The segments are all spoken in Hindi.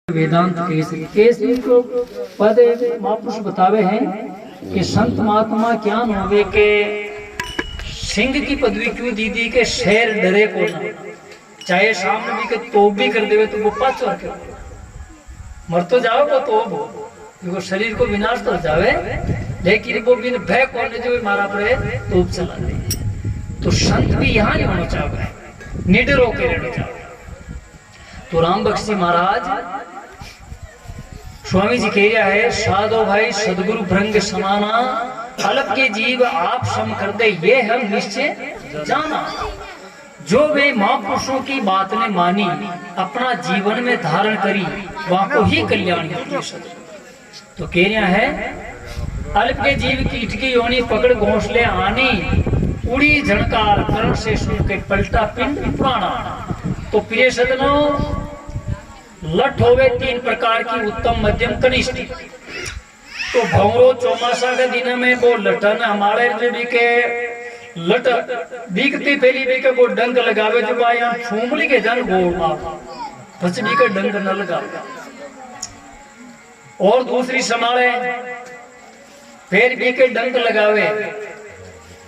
वेदांत केसरी को पद महापुरुष बतावे हैं कि संत महात्मा क्या होवे के सिंह की पदवी क्यों दी दी के शेर डरे को ना, चाहे सामने भी के तोप भी कर देवे तो वो पाचो के मर तो जाओ वो तोप वो शरीर को विनाश तो जावे, लेकिन वो बिन भय को जो मारा पड़े तोप चला दे। तो संत भी यहाँ नहीं होना चाहे, निडर होकर रहना चाहे। तो राम बख्श जी महाराज स्वामी जी कह रहा है, साधो भाई सदगुरु भृंग समाना, अलग के जीव आप सम कर दे ये हम निश्चय जाना। जो वे महापुरुषों की बात ने मानी अपना जीवन में धारण करी वहां को ही कल्याण की। तो कह रहा है, अल्प के जीव कीट की योनि पकड़ घोंसले आनी, उड़ी झणकार कर्ण से सुन के पलटा पिंड पुराना। तो प्रिय सदनों, लठ होवे तीन प्रकार की, उत्तम मध्यम कनिष्ठ। तो भौरो चौमासा के दिन में वो लठन हमारे जो भी के लट बीकती पहली भी के वो डंक लगावे जो बाया छूमली के जन गोड़ बच भी के डंक न लगावे। और दूसरी समारे फिर भी के डंक लगावे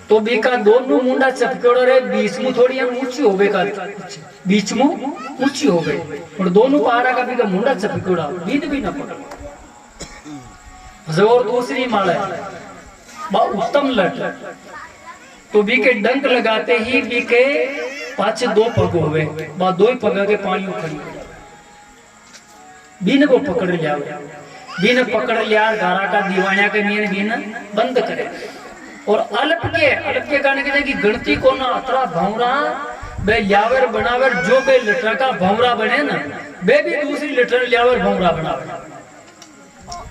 तो बीका दोनों मुंडा चपकोड़ रहे, बीच में थोड़ी ऊंची होवे का, बीच में ऊंची हो गई और दोनों पहाड़ा का भी का मुंडा चपकोड़ा बीन भी न पड़ा। और दूसरी माला बा उत्तम लट, तो बी के डंक लगाते ही बी के पांच दो पग होवे, बा दो ही पग के पानी उखड़ी बीन को पकड़ लिया, बीन पकड़ लिया धारा का दीवाना के मीन बीन बंद करे। और अल्प के कहने के कि गणती को ना अतरा भौरा बे ल्यावर बनावर, जो बे लटर का भौरा बने ना बे भी दूसरी लटर ल्यावर भौरा बनावे।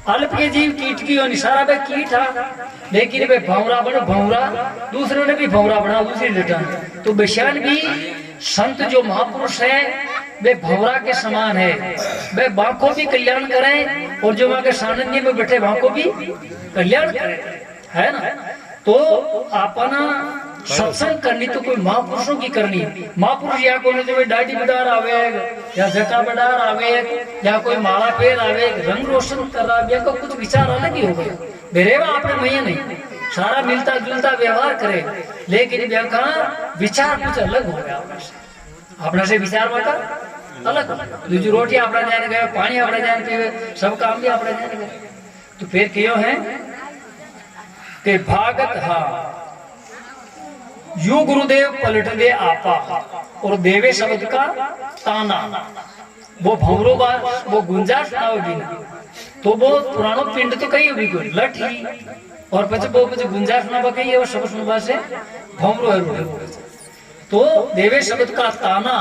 अल्प के जीव कीट की और निशारा बे कीट था, लेकिन बे भौरा बने भौरा, दूसरे ने भी भौरा बना दूसरी लटर। तो बेशान भी संत जो महापुरुष है वे भौरा के समान है, वे बांको भी कल्याण करें और जो वहां के सानिध्य में बैठे बांको भी कल्याण करें, है ना। तो अपना सत्संग करनी तो कोई महापुरुषों की करनी। महापुरुष या कोई जो दाढ़ी बडार आवे या जटा बडार आवे या कोई माला फेर आवे, रंग रोशन कर रहा है, कुछ विचार अलग ही हो गया। बेरेवा आपने मैं नहीं सारा मिलता जुलता व्यवहार करे, लेकिन विचार कुछ अलग हो गया अपना से विचार बता अलग। दूसरी रोटी अपना जाने गए, पानी अपना जाने पीवे, सब काम भी अपना जाने गए। तो फिर क्यों है के भागत हा यू गुरुदेव पलट दे आपा और देवे शब्द का ताना। वो भौरो बार वो गुंजाश ना होगी ना, तो वो पुरानो पिंड तो कही होगी कोई लठ ही, और वो गुंजाश ना बकई है वो शब्द सुनवा से भौरो है। तो देवे शब्द का ताना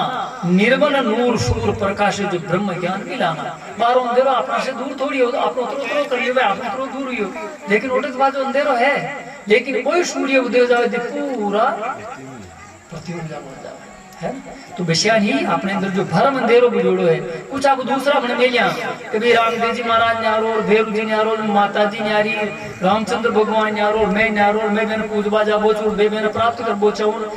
निर्मल नूर सूर प्रकाश जो ब्रह्म ज्ञान की लाना। बारो अंधेरो अपना से दूर थोड़ी हो, आप उतरो कर लियो, आप उतरो दूर ही हो, लेकिन उठत बाजू अंधेरो है, लेकिन कोई सूर्य उदय जावे दे पूरा प्रतिबिंब जावे है। तो विषय ही अपने अंदर जो भरम अंधेरो बुझोड़ो है, कुछ आप दूसरा बन मिलिया कभी रामदेव जी महाराज न्यारो, भैरू जी न्यारो, माता जी न्यारी, रामचंद्र भगवान न्यारो, मैं न्यारो, मैं मैंने पूजबा जा बोचूर, बे मैंने प्राप्त कर बोचाऊर।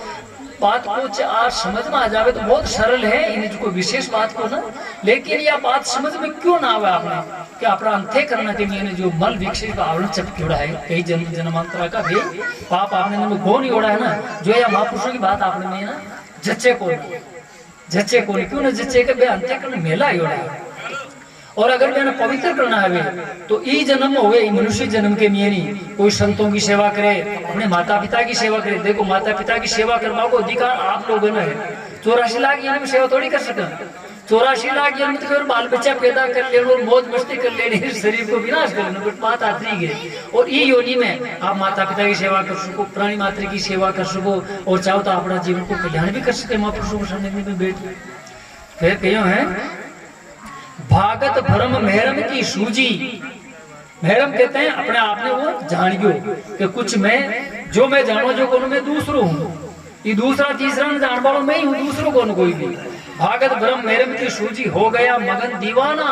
बात को आज समझ में आ जावे तो बहुत सरल है, इन जो कोई विशेष बात को ना, लेकिन यह बात समझ में क्यों ना आवे आपने कि अपना अंत्य करना के लिए जो मल विक्षेप आवरण चपकोड़ा है, कई जन्म जन्मांतरा का भी पाप आपने में गो नहीं ओढ़ा है ना, जो यह महापुरुषों की बात आपने में ना जच्चे को क्यों ना जच्चे के अंत्य करना मेला ही ओढ़ा है। और अगर मैंने पवित्र करना है तो ई जन्म हो गए, मनुष्य जन्म के मेरी कोई संतों की सेवा करे, अपने माता पिता की सेवा करे। देखो माता पिता की सेवा करने को अधिकार आप लोगों ने है। 84 लाख जन्म सेवा थोड़ी कर सका, 84 लाख जन्म तो बाल बच्चा पैदा कर लेना और मौज मस्ती कर लेनी, शरीर को विनाश कर लेना, कुछ बात आती गई। और ई योनि में आप माता पिता की सेवा कर सको, प्राणी मात्र की सेवा कर सको, और चाहो तो अपना जीवन को कल्याण भी कर सके महापुरुषों के सामने में बैठ। फिर क्यों है भागत भरम महरम की सूजी। महरम कहते हैं अपने आप ने वो जानियो कि कुछ मैं जो मैं जानो जो कोनो मैं दूसरो हूँ, ये दूसरा तीसरा न जान वालों मैं ही हूँ, दूसरों को कोई भी। भागत भरम महरम की सूजी हो गया मगन दीवाना,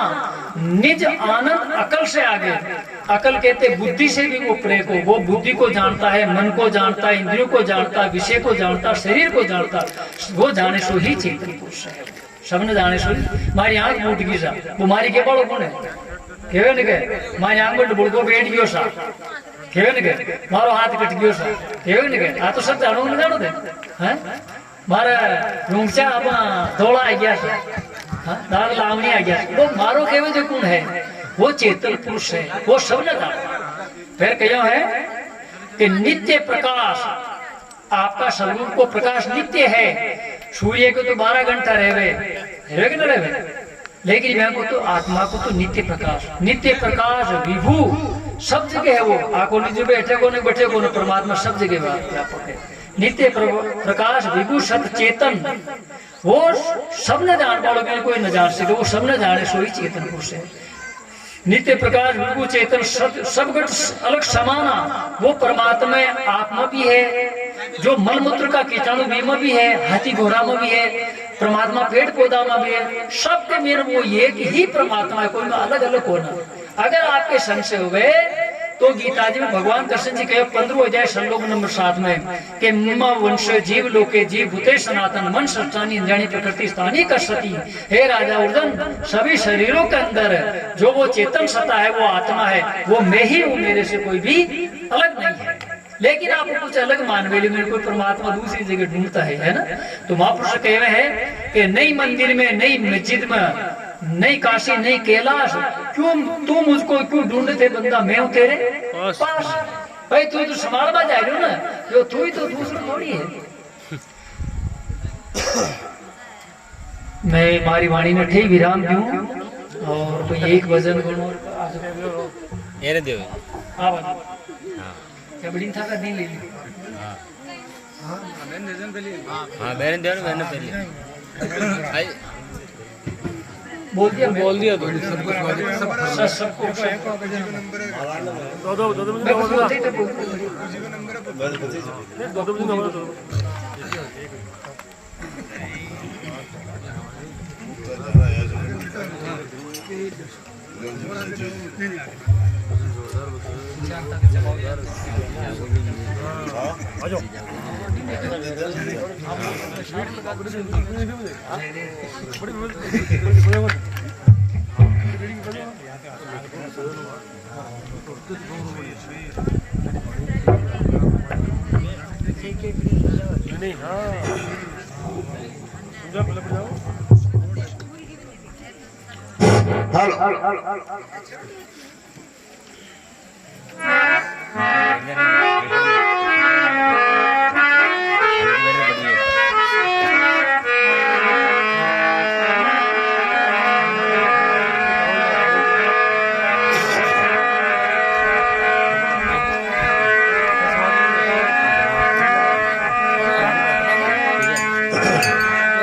निज आनंद अकल से आगे। अकल कहते बुद्धि से भी वो प्रे को, वो बुद्धि को जानता है, मन को जानता है, इंद्रियों को जानता है, विषय को जानता, शरीर को जानता, वो जाने सो ही चेतन पुरुष है। सबने जाने सुन मारी आंख फूट गई सा वो मारी के बाड़ो कौन है केवे ने के मारी आंख में बुड़को बैठ गयो सा केवे ने के मारो हाथ कट गयो सा केवे ने के आ तो सब जानो न जानो दे हैं मारा रुंगचा आपा धोला आ गया सा हां दाग लावणी आ गया वो मारो केवे जो कौन है वो चेतन पुरुष है वो सबने जानो फिर कहो है कि नित्य प्रकाश आपका स्वरूप को प्रकाश नित्य है सूर्य को तो 12 घंटा रहे कि न रहे लेकिन मैं को तो आत्मा को तो नित्य प्रकाश विभू सब जगह है वो आको जो बैठे को नहीं बैठे को परमात्मा सब जगह व्यापक है नित्य प्रकाश विभू सत चेतन वो सबने जान पालो कोई न जान सके वो सबने जाने सोई चेतन पुरुष है नित्य प्रकाश विभू चेतन सब घट अलग समाना वो परमात्मा आत्मा भी है जो मलमूत्र का कीटाणु में भी है हाथी घोड़ा में भी है परमात्मा पेड़ पौधा में भी है सबके मेरे वो एक ही परमात्मा है कोई अलग अलग होना अगर आपके संशय हो गए तो गीता जी में भगवान कृष्ण जी कहे 15 अध्याय श्लोक नंबर 7 में कि मम वंश जीव लोके जीव भूते सनातन मन सष्टानी इंद्रियाणी प्रकृति स्थानी कसती हे राजा अर्जुन सभी शरीरों के अंदर जो वो चेतन सत्ता है वो आत्मा है वो मैं ही हूँ मेरे से कोई भी अलग नहीं है लेकिन आपको कुछ अलग मानवे मेरे को परमात्मा दूसरी जगह ढूंढता है ना तो महापुरुष कह रहे हैं कि नई मंदिर में नई मस्जिद में नहीं काशी नहीं कैलाश क्यों तू मुझको क्यों ढूंढते बंदा मैं हूं तेरे पास भाई तू तो संभाल में जा रही हो ना जो तू ही तो दूसरा थोड़ी है मैं मारी वाणी में ठीक विराम दूं और तो एक भजन गुण ये दे हां क्या बड़ी था का दिन ले ली हां मैंने दे मैंने पहले आई बोल दिया तो सब कुछ सब कुछ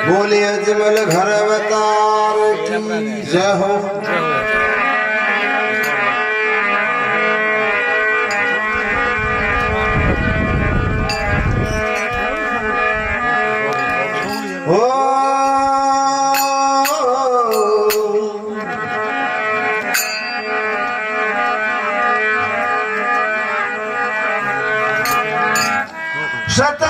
बोले अजमल घर अवतार की जय हो सत